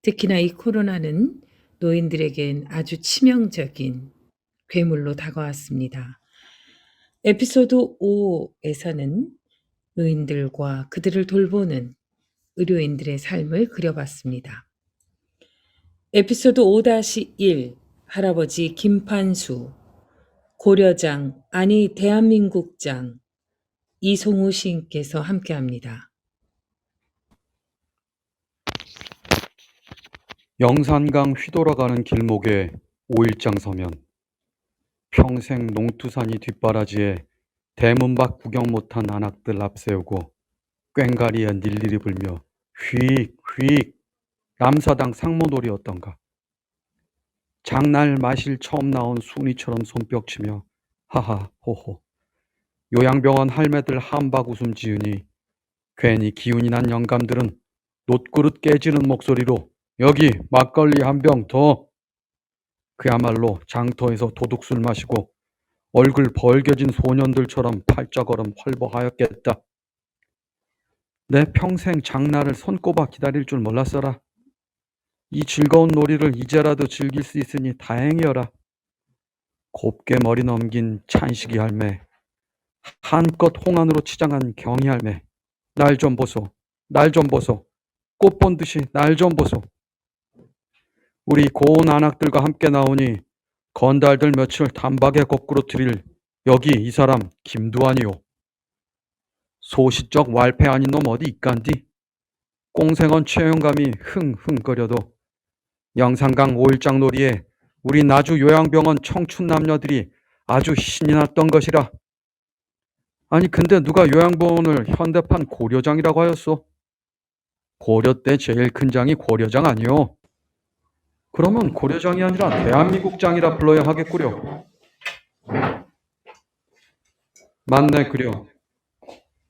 특히나 이 코로나는 노인들에겐 아주 치명적인 괴물로 다가왔습니다. 에피소드 5에서는 노인들과 그들을 돌보는 의료인들의 삶을 그려봤습니다. 에피소드 5-1 할아버지 김판수, 고려장, 아니 대한민국장 이송우 시인께서 함께합니다. 영산강 휘돌아가는 길목에 5일장 서면 평생 농투산이 뒷바라지에 대문 밖 구경 못한 안악들 앞세우고 꽹가리에 닐리리 불며 휙휙 남사당 상모놀이 어떤가. 장날 마실 처음 나온 순이처럼 손뼉치며 하하 호호 요양병원 할매들 함박 웃음 지으니 괜히 기운이 난 영감들은 놋그릇 깨지는 목소리로 여기 막걸리 한 병 더. 그야말로 장터에서 도둑술 마시고 얼굴 벌겨진 소년들처럼 팔자걸음 헐버하였겠다. 내 평생 장날을 손꼽아 기다릴 줄 몰랐어라. 이 즐거운 놀이를 이제라도 즐길 수 있으니 다행이여라. 곱게 머리 넘긴 찬식이 할매, 한껏 홍안으로 치장한 경희 할매, 날 좀 보소, 날 좀 보소, 꽃 본 듯이 날 좀 보소. 우리 고운 안악들과 함께 나오니 건달들 며칠 단박에 거꾸로 들일 여기 이 사람 김두한이요. 소시적 왈패 아닌 놈 어디 있간디? 꽁생언 최영감이 흥흥거려도 영산강 5일장 놀이에 우리 나주 요양병원 청춘 남녀들이 아주 신이 났던 것이라. 아니 근데 누가 요양병원을 현대판 고려장이라고 하였소? 고려 때 제일 큰 장이 고려장 아니요? 그러면 고려장이 아니라 대한민국장이라 불러야 하겠구려. 맞네 그려.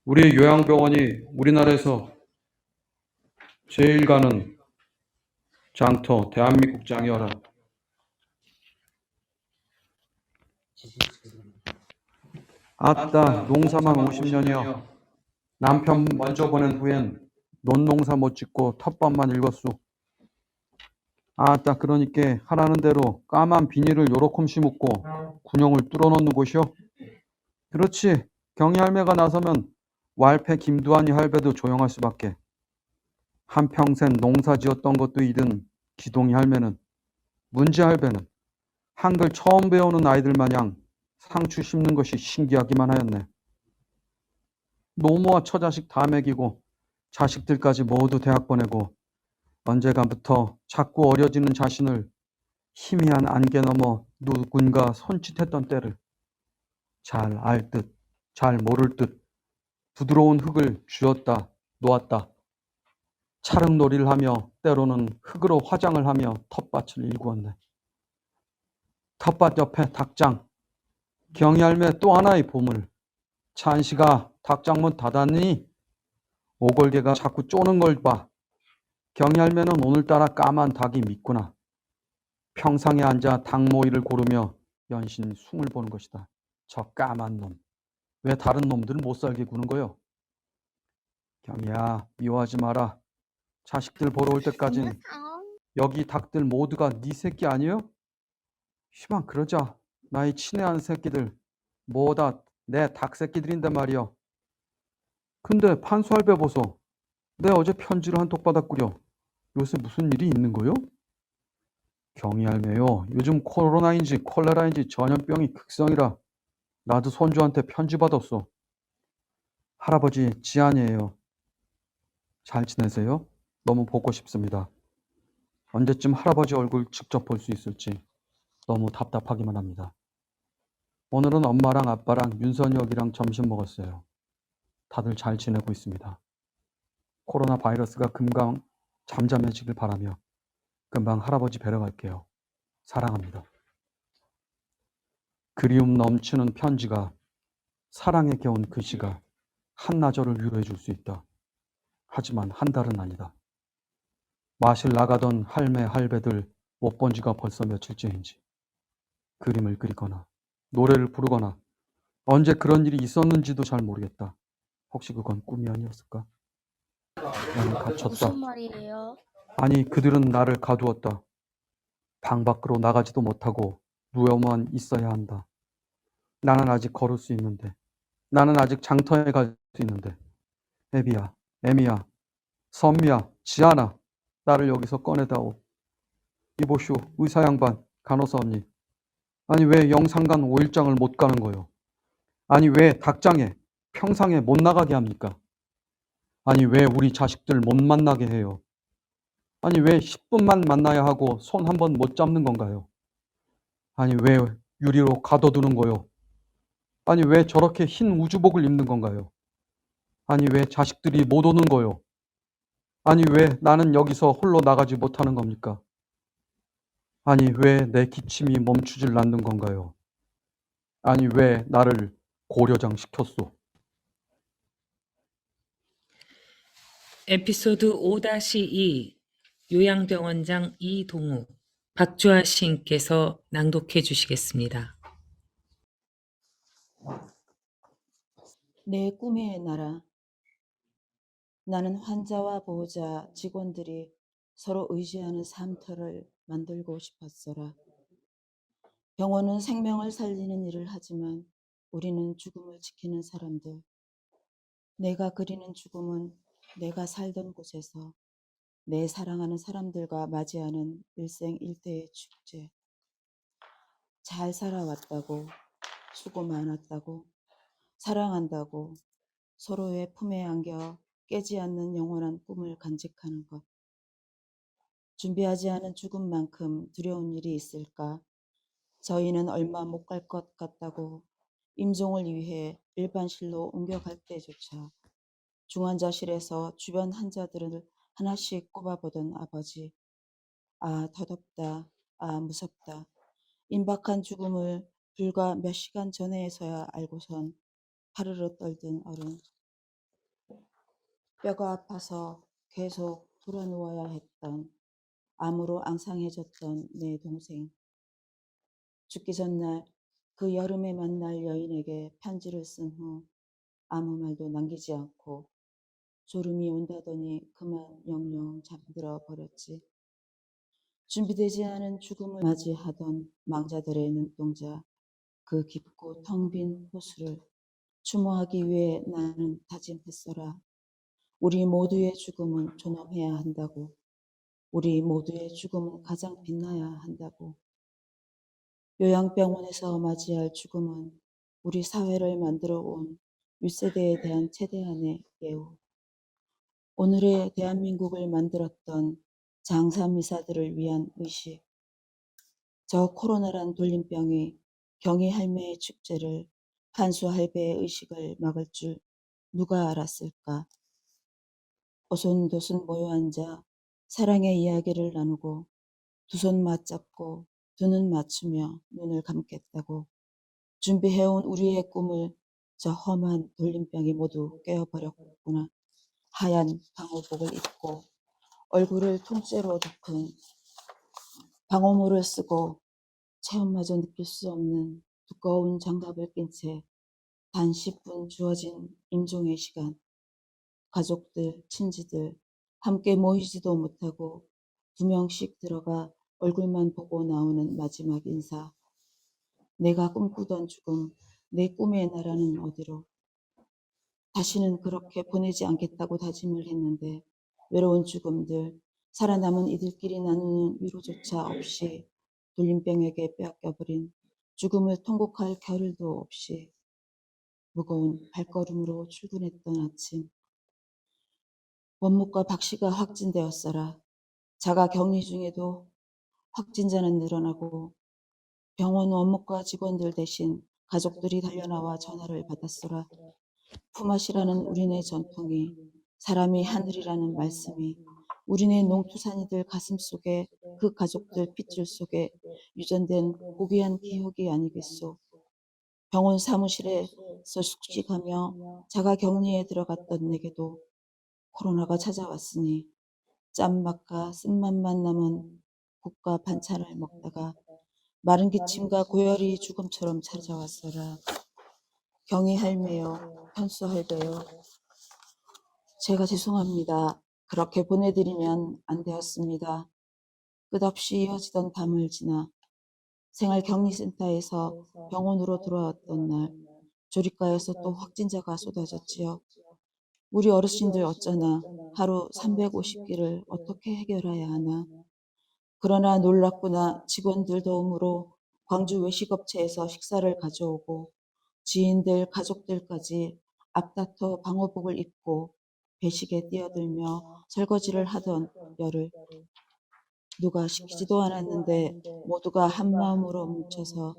우리 요양병원이 우리나라에서 제일 가는 장터 대한민국장이어라. 아따 농사만 50년이여. 남편 먼저 보낸 후엔 논농사 못 짓고 텃밭만 읽었소. 아따 그러니까 하라는 대로 까만 비닐을 요렇게 심고 군용을 뚫어놓는 곳이요. 그렇지. 경희 할매가 나서면 왈패 김두한이 할배도 조용할 수밖에. 한평생 농사 지었던 것도 이든 기동이 할매는, 문지 할배는 한글 처음 배우는 아이들 마냥 상추 심는 것이 신기하기만 하였네. 노모와 처자식 다 먹이고 자식들까지 모두 대학 보내고 언제간부터 자꾸 어려지는 자신을 희미한 안개 너머 누군가 손짓했던 때를 잘 알 듯, 잘 모를 듯 부드러운 흙을 쥐었다 놓았다 차릉놀이를 하며 때로는 흙으로 화장을 하며 텃밭을 일구었네. 텃밭 옆에 닭장, 경희 할매 또 하나의 보물. 찬식아 닭장문 닫았니? 오골개가 자꾸 쪼는 걸 봐. 경희 할매는 오늘따라 까만 닭이 밉구나. 평상에 앉아 닭모이를 고르며 연신 숭을 보는 것이다. 저 까만 놈. 왜 다른 놈들은 못 살게 구는 거요? 경이야, 미워하지 마라. 자식들 보러 올 때까진 여기 닭들 모두가 네 새끼 아니요? 시방 그러자. 나의 친애하는 새끼들 뭐다 내 닭 새끼들인데 말이여. 근데 판수할배 보소. 내 어제 편지를 한 톡 받았구려. 요새 무슨 일이 있는 거요? 경이 할매요. 요즘 코로나인지 콜레라인지 전염병이 극성이라 나도 손주한테 편지 받았어. 할아버지 지안이에요. 잘 지내세요? 너무 보고 싶습니다. 언제쯤 할아버지 얼굴 직접 볼 수 있을지 너무 답답하기만 합니다. 오늘은 엄마랑 아빠랑 윤선혁이랑 점심 먹었어요. 다들 잘 지내고 있습니다. 코로나 바이러스가 금방 잠잠해지길 바라며 금방 할아버지 뵈러 갈게요. 사랑합니다. 그리움 넘치는 편지가 사랑에 겨운 글씨가 한나절을 위로해 줄 수 있다. 하지만 한 달은 아니다. 마실 나가던 할매 할배들 못 본 지가 벌써 며칠째인지 그림을 그리거나 노래를 부르거나 언제 그런 일이 있었는지도 잘 모르겠다. 혹시 그건 꿈이 아니었을까? 나는 갇혔다. 무슨 말이에요? 아니 그들은 나를 가두었다. 방 밖으로 나가지도 못하고 누워만 있어야 한다. 나는 아직 걸을 수 있는데 나는 아직 장터에 갈 수 있는데 애비야, 애미야, 선미야, 지아나 나를 여기서 꺼내다오. 이보쇼 의사 양반, 간호사 언니. 아니 왜 영상관 5일장을 못 가는 거요? 아니 왜 닭장에 평상에 못 나가게 합니까? 아니 왜 우리 자식들 못 만나게 해요? 아니 왜 10분만 만나야 하고 손 한 번 못 잡는 건가요? 아니 왜 유리로 가둬두는 거요? 아니 왜 저렇게 흰 우주복을 입는 건가요? 아니 왜 자식들이 못 오는 거요? 아니 왜 나는 여기서 홀로 나가지 못하는 겁니까? 아니 왜 내 기침이 멈추질 않는 건가요? 아니 왜 나를 고려장 시켰소? 에피소드 5-2 요양병원장 이동우 박주아 시인께서 낭독해 주시겠습니다. 내 꿈의 나라. 나는 환자와 보호자, 직원들이 서로 의지하는 삶터를 만들고 싶었어라. 병원은 생명을 살리는 일을 하지만 우리는 죽음을 지키는 사람들. 내가 그리는 죽음은 내가 살던 곳에서 내 사랑하는 사람들과 맞이하는 일생일대의 축제. 잘 살아왔다고, 수고 많았다고, 사랑한다고, 서로의 품에 안겨 깨지 않는 영원한 꿈을 간직하는 것. 준비하지 않은 죽음만큼 두려운 일이 있을까? 저희는 얼마 못 갈 것 같다고 임종을 위해 일반실로 옮겨갈 때조차 중환자실에서 주변 환자들을 하나씩 꼽아보던 아버지. 아, 더덥다. 아, 무섭다. 임박한 죽음을 불과 몇 시간 전에서야 알고선 파르르 떨던 어른. 뼈가 아파서 계속 돌아누워야 했던, 암으로 앙상해졌던 내 동생. 죽기 전날 그 여름에 만날 여인에게 편지를 쓴 후 아무 말도 남기지 않고 졸음이 온다더니 그만 영영 잠들어 버렸지. 준비되지 않은 죽음을 맞이하던 망자들의 눈동자, 그 깊고 텅 빈 호수를 추모하기 위해 나는 다짐했어라. 우리 모두의 죽음은 존엄해야 한다고. 우리 모두의 죽음은 가장 빛나야 한다고. 요양병원에서 맞이할 죽음은 우리 사회를 만들어 온 윗세대에 대한 최대한의 예우. 오늘의 대한민국을 만들었던 장사미사들을 위한 의식. 저 코로나란 돌림병이 경희 할매의 축제를, 한수 할배의 의식을 막을 줄 누가 알았을까? 오손도손 모여 앉아 사랑의 이야기를 나누고 두 손 맞잡고 두 눈 맞추며 눈을 감겠다고 준비해온 우리의 꿈을 저 험한 돌림병이 모두 깨어버렸구나. 하얀 방호복을 입고 얼굴을 통째로 덮은 방호모를 쓰고 체온마저 느낄 수 없는 두꺼운 장갑을 낀 채 단 10분 주어진 임종의 시간, 가족들, 친지들 함께 모이지도 못하고 2명씩 들어가 얼굴만 보고 나오는 마지막 인사. 내가 꿈꾸던 죽음, 내 꿈의 나라는 어디로? 다시는 그렇게 보내지 않겠다고 다짐을 했는데 외로운 죽음들, 살아남은 이들끼리 나누는 위로조차 없이 돌림병에게 빼앗겨버린 죽음을 통곡할 겨를도 없이 무거운 발걸음으로 출근했던 아침. 원무과 박 씨가 확진되었어라. 자가 격리 중에도 확진자는 늘어나고 병원 원무과 직원들 대신 가족들이 달려나와 전화를 받았어라. 품앗이라는 우리네 전통이, 사람이 하늘이라는 말씀이 우리네 농투산이들 가슴 속에, 그 가족들 핏줄 속에 유전된 고귀한 기억이 아니겠소. 병원 사무실에서 숙식하며 자가 격리에 들어갔던 내게도 코로나가 찾아왔으니 짠맛과 쓴맛만 남은 국과 반찬을 먹다가 마른 기침과 고열이 죽음처럼 찾아왔어라. 경희 할매요, 현수 할배요. 제가 죄송합니다. 그렇게 보내드리면 안 되었습니다. 끝없이 이어지던 밤을 지나 생활격리센터에서 병원으로 돌아왔던 날, 조리과에서 또 확진자가 쏟아졌지요. 우리 어르신들 어쩌나 하루 350끼를 어떻게 해결해야 하나. 그러나 놀랍구나, 직원들 도움으로 광주 외식업체에서 식사를 가져오고 지인들, 가족들까지 앞다퉈 방호복을 입고 배식에 뛰어들며 설거지를 하던 열을 누가 시키지도 않았는데 모두가 한마음으로 뭉쳐서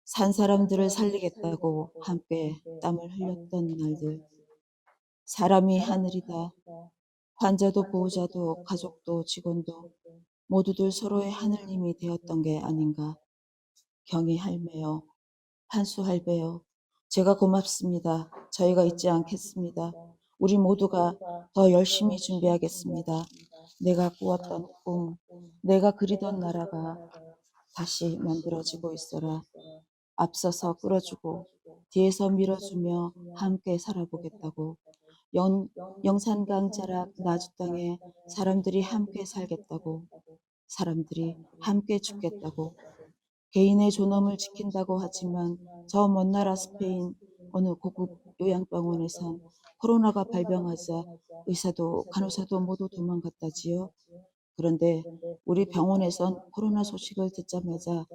산 사람들을 살리겠다고 함께 땀을 흘렸던 날들. 사람이 하늘이다. 환자도 보호자도 가족도 직원도 모두들 서로의 하늘님이 되었던 게 아닌가. 경희 할매요, 한수 할배요, 제가 고맙습니다. 저희가 잊지 않겠습니다. 우리 모두가 더 열심히 준비하겠습니다. 내가 꾸었던 꿈, 내가 그리던 나라가 다시 만들어지고 있어라. 앞서서 끌어주고 뒤에서 밀어주며 함께 살아보겠다고. 영산강 자락 나주 땅에 사람들이 함께 살겠다고. 사람들이 함께 죽겠다고. 개인의 존엄을 지킨다고 하지만 저 먼 나라 스페인 어느 고급 요양병원에선 코로나가 발병하자 의사도 간호사도 모두 도망갔다지요. 그런데 우리 병원에선 코로나 소식을 듣자마자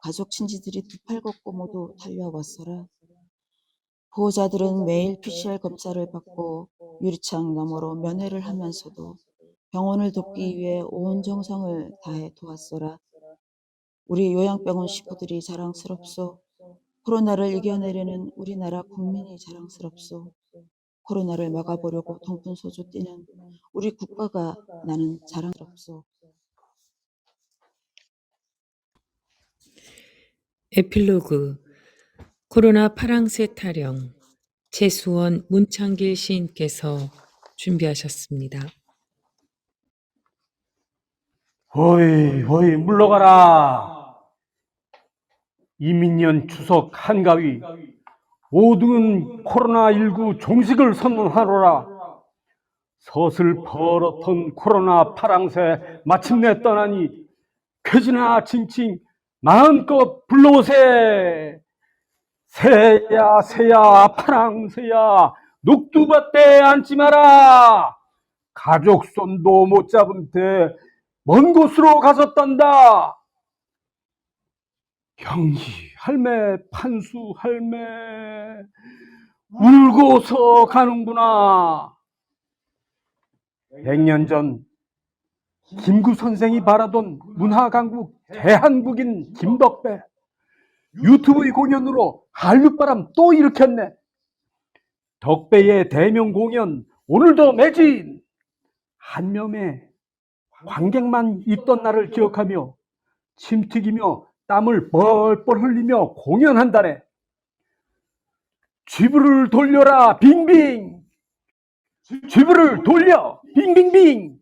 가족 친지들이 두 팔 걷고 모두 달려왔어라. 보호자들은 매일 PCR 검사를 받고 유리창 너머로 면회를 하면서도 병원을 돕기 위해 온 정성을 다해 도왔어라. 우리 요양병원 식구들이 자랑스럽소. 코로나를 이겨내려는 우리나라 국민이 자랑스럽소. 코로나를 막아보려고 동분서주 뛰는 우리 국가가 나는 자랑스럽소. 에필로그 코로나 파랑새 타령 최수원 문창길 시인께서 준비하셨습니다. 허이 허이 물러가라. 이민년 추석 한가위 모든 코로나19 종식을 선언하노라. 서슬퍼렇던 코로나 파랑새 마침내 떠나니 쾌지나 칭칭 마음껏 불러오세. 새야 새야 파랑새야 녹두밭에 앉지 마라. 가족 손도 못 잡은 데 먼 곳으로 가셨단다. 경희 할매, 판수 할매 울고서 가는구나. 100년 전 김구 선생이 바라던 문화강국 대한국인 김덕배 유튜브 공연으로 한류바람 또 일으켰네. 덕배의 대명 공연 오늘도 매진. 한뼘에 관객만 있던 날을 기억하며 침 튀기며 땀을 뻘뻘 흘리며 공연한다네. 쥐부를 돌려라 빙빙. 쥐부를 돌려 빙빙빙.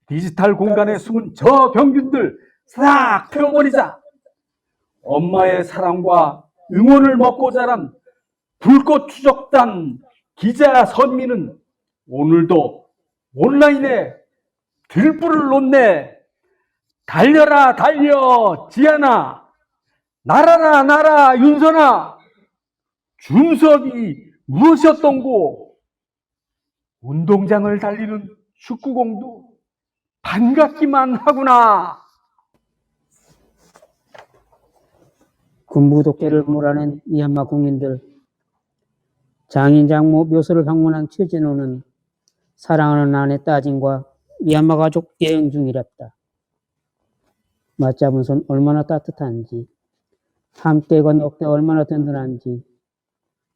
디지털 공간에 숨은 저 병균들 싹 태워버리자. 엄마의 사랑과 응원을 먹고 자란 불꽃 추적단 기자 선미는 오늘도 온라인에 들불을 놓네. 달려라 달려 지안아, 날아라 날아 윤선아. 준수업이 무엇이었던고? 운동장을 달리는 축구공도 반갑기만 하구나. 군부 독재를 몰아낸 미얀마 국민들, 장인 장모 묘소를 방문한 최진호는 사랑하는 아내 따진과 미얀마 가족 여행 중이랬다. 맞잡은 손 얼마나 따뜻한지, 함께 건 어깨 얼마나 든든한지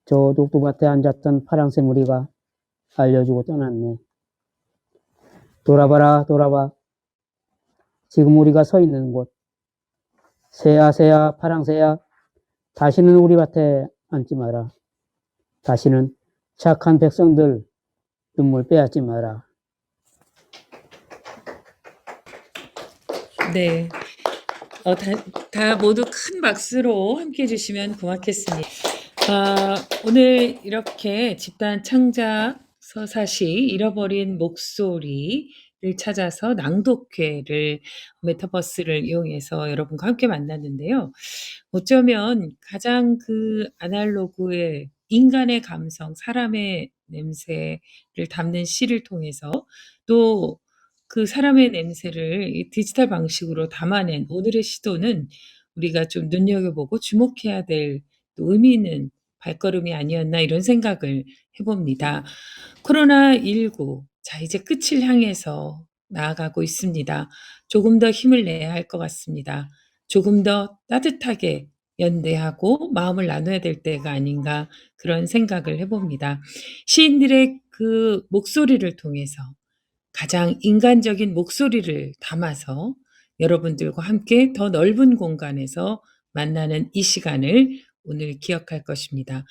저 독두밭에 앉았던 파랑새 무리가 알려주고 떠났네. 돌아봐라 돌아봐. 지금 우리가 서 있는 곳. 새야 새야 파랑새야, 다시는 우리 밭에 앉지 마라. 다시는 착한 백성들 눈물 빼앗지 마라. 네. 다 모두 큰 박수로 함께 해주시면 고맙겠습니다. 오늘 이렇게 집단 창작 서사시 잃어버린 목소리를 찾아서 낭독회를 메타버스를 이용해서 여러분과 함께 만났는데요. 어쩌면 가장 그 아날로그의 인간의 감성, 사람의 냄새를 담는 시를 통해서 또 그 사람의 냄새를 이 디지털 방식으로 담아낸 오늘의 시도는 우리가 좀 눈여겨보고 주목해야 될 또 의미 있는 발걸음이 아니었나 이런 생각을 해봅니다. 코로나19, 자, 이제 끝을 향해서 나아가고 있습니다. 조금 더 힘을 내야 할 것 같습니다. 조금 더 따뜻하게 연대하고 마음을 나눠야 될 때가 아닌가 그런 생각을 해봅니다. 시인들의 그 목소리를 통해서 가장 인간적인 목소리를 담아서 여러분들과 함께 더 넓은 공간에서 만나는 이 시간을 오늘 기억할 것입니다.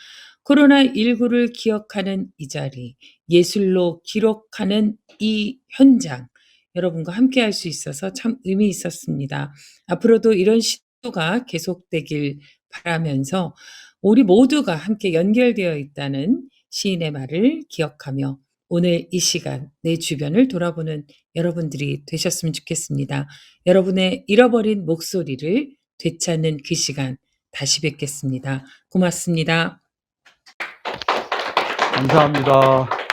코로나19를 기억하는 이 자리, 예술로 기록하는 이 현장, 여러분과 함께 할 수 있어서 참 의미 있었습니다. 앞으로도 이런 시도가 계속되길 바라면서 우리 모두가 함께 연결되어 있다는 시인의 말을 기억하며 오늘 이 시간 내 주변을 돌아보는 여러분들이 되셨으면 좋겠습니다. 여러분의 잃어버린 목소리를 되찾는 그 시간 다시 뵙겠습니다. 고맙습니다. 감사합니다.